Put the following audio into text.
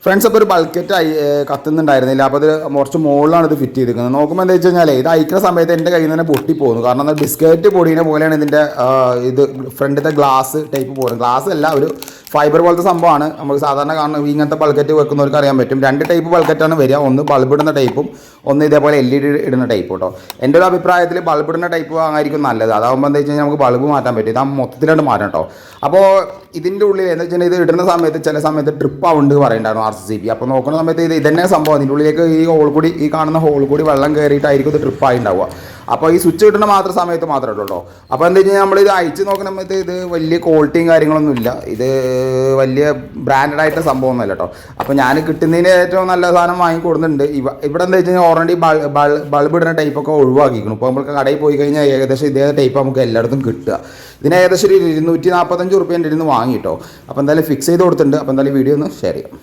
Friends അപ്പോൾ ഒരു ബൾക്കറ്റ് കത്തുന്നുണ്ടായിരുന്നില്ല. അപ്പോൾ അത് കുറച്ച് മുകളിലാണ് ഇത് ഫിറ്റ് ചെയ്തിരിക്കുന്നത്. നോക്കുമ്പോൾ എന്താ വെച്ച് കഴിഞ്ഞാൽ ഇത് അയക്കുന്ന സമയത്ത് എൻ്റെ കയ്യിൽ നിന്ന് തന്നെ പൊട്ടിപ്പോകുന്നു. കാരണം അത് ബിസ്ക്കറ്റ് പൊടിയെ പോലെയാണ് ഇതിൻ്റെ ഇത് ഫ്രണ്ടിലത്തെ ഗ്ലാസ് ടൈപ്പ് പോകുന്നത്. ഗ്ലാസ് അല്ല, ഒരു ഫൈബർ പോലത്തെ സംഭവമാണ്. നമുക്ക് സാധാരണ കാണുന്ന ഇങ്ങനത്തെ ബൾക്കറ്റ് വെക്കുന്നവർക്ക് അറിയാൻ പറ്റും. 2 ടൈപ്പ് ബൾക്കറ്റാണ് വരിക. ഒന്ന് ബൾബ് ഇടുന്ന ടൈപ്പും ഒന്ന് ഇതേപോലെ LED ഇടുന്ന ടൈപ്പ് കേട്ടോ. എൻ്റെ ഒരു അഭിപ്രായത്തിൽ ബൾബ് ഇടുന്ന ടൈപ്പ് വാങ്ങായിരിക്കും നല്ലത്. അതാകുമ്പോൾ എന്താ വെച്ച് കഴിഞ്ഞാൽ നമുക്ക് ബൾബ് മാറ്റാൻ പറ്റും. ഇത് മൊത്തത്തിലായിട്ട് മാറ്റാം കേട്ടോ. അപ്പോൾ ഇതിൻ്റെ ഉള്ളിൽ എന്താ വെച്ചാൽ ഇത് ഇടുന്ന സമയത്ത് ചില സമയത്ത് ട്രിപ്പ് ആവുന്നുണ്ട് പറയുന്നുണ്ടായിരുന്നു RCCB. അപ്പോൾ നോക്കുന്ന സമയത്ത് ഇതന്നെ സംഭവം. അതിൻ്റെ ഉള്ളിലേക്ക് ഈ കാണുന്ന ഹോൾ കൂടി വെള്ളം കയറിയിട്ടായിരിക്കും ഇത് ട്രിപ്പായി ഉണ്ടാവുക. അപ്പോൾ ഈ സ്വിച്ച് കിട്ടുന്ന സമയത്ത് മാത്രമേ ഉള്ളൂ. അപ്പോൾ എന്താ വെച്ച് കഴിഞ്ഞാൽ നമ്മളിത് അയച്ച് നോക്കുന്ന സമയത്ത് ഇത് വലിയ ക്വാളിറ്റിയും കാര്യങ്ങളൊന്നുമില്ല. ഇത് വലിയ ബ്രാൻഡഡ് ആയിട്ട് സംഭവമൊന്നുമല്ല കേട്ടോ. അപ്പോൾ ഞാൻ കിട്ടുന്നതിന് ഏറ്റവും നല്ല സാധനം വാങ്ങിക്കൊടുക്കുന്നുണ്ട്. ഇവിടെ എന്താ വെച്ച് കഴിഞ്ഞാൽ ഓൾറെഡി ബൾബ് ഇടുന്ന ടൈപ്പൊക്കെ ഒഴിവാക്കിക്കണം. ഇപ്പോൾ നമുക്ക് കടയിൽ പോയി കഴിഞ്ഞാൽ ഏകദേശം ഇതേ ടൈപ്പ് നമുക്ക് എല്ലായിടത്തും കിട്ടുക. ഇതിന് ഏകദേശം ഒരു 245 റുപ്യേൻ്റെ ഇരുന്ന് വാങ്ങിട്ടോ. അപ്പോൾ എന്തായാലും ഫിക്സ് ചെയ്ത് കൊടുത്തിട്ടുണ്ട്. അപ്പോൾ എന്തായാലും വീഡിയോ ഒന്ന് ഷെയർ ചെയ്യാം.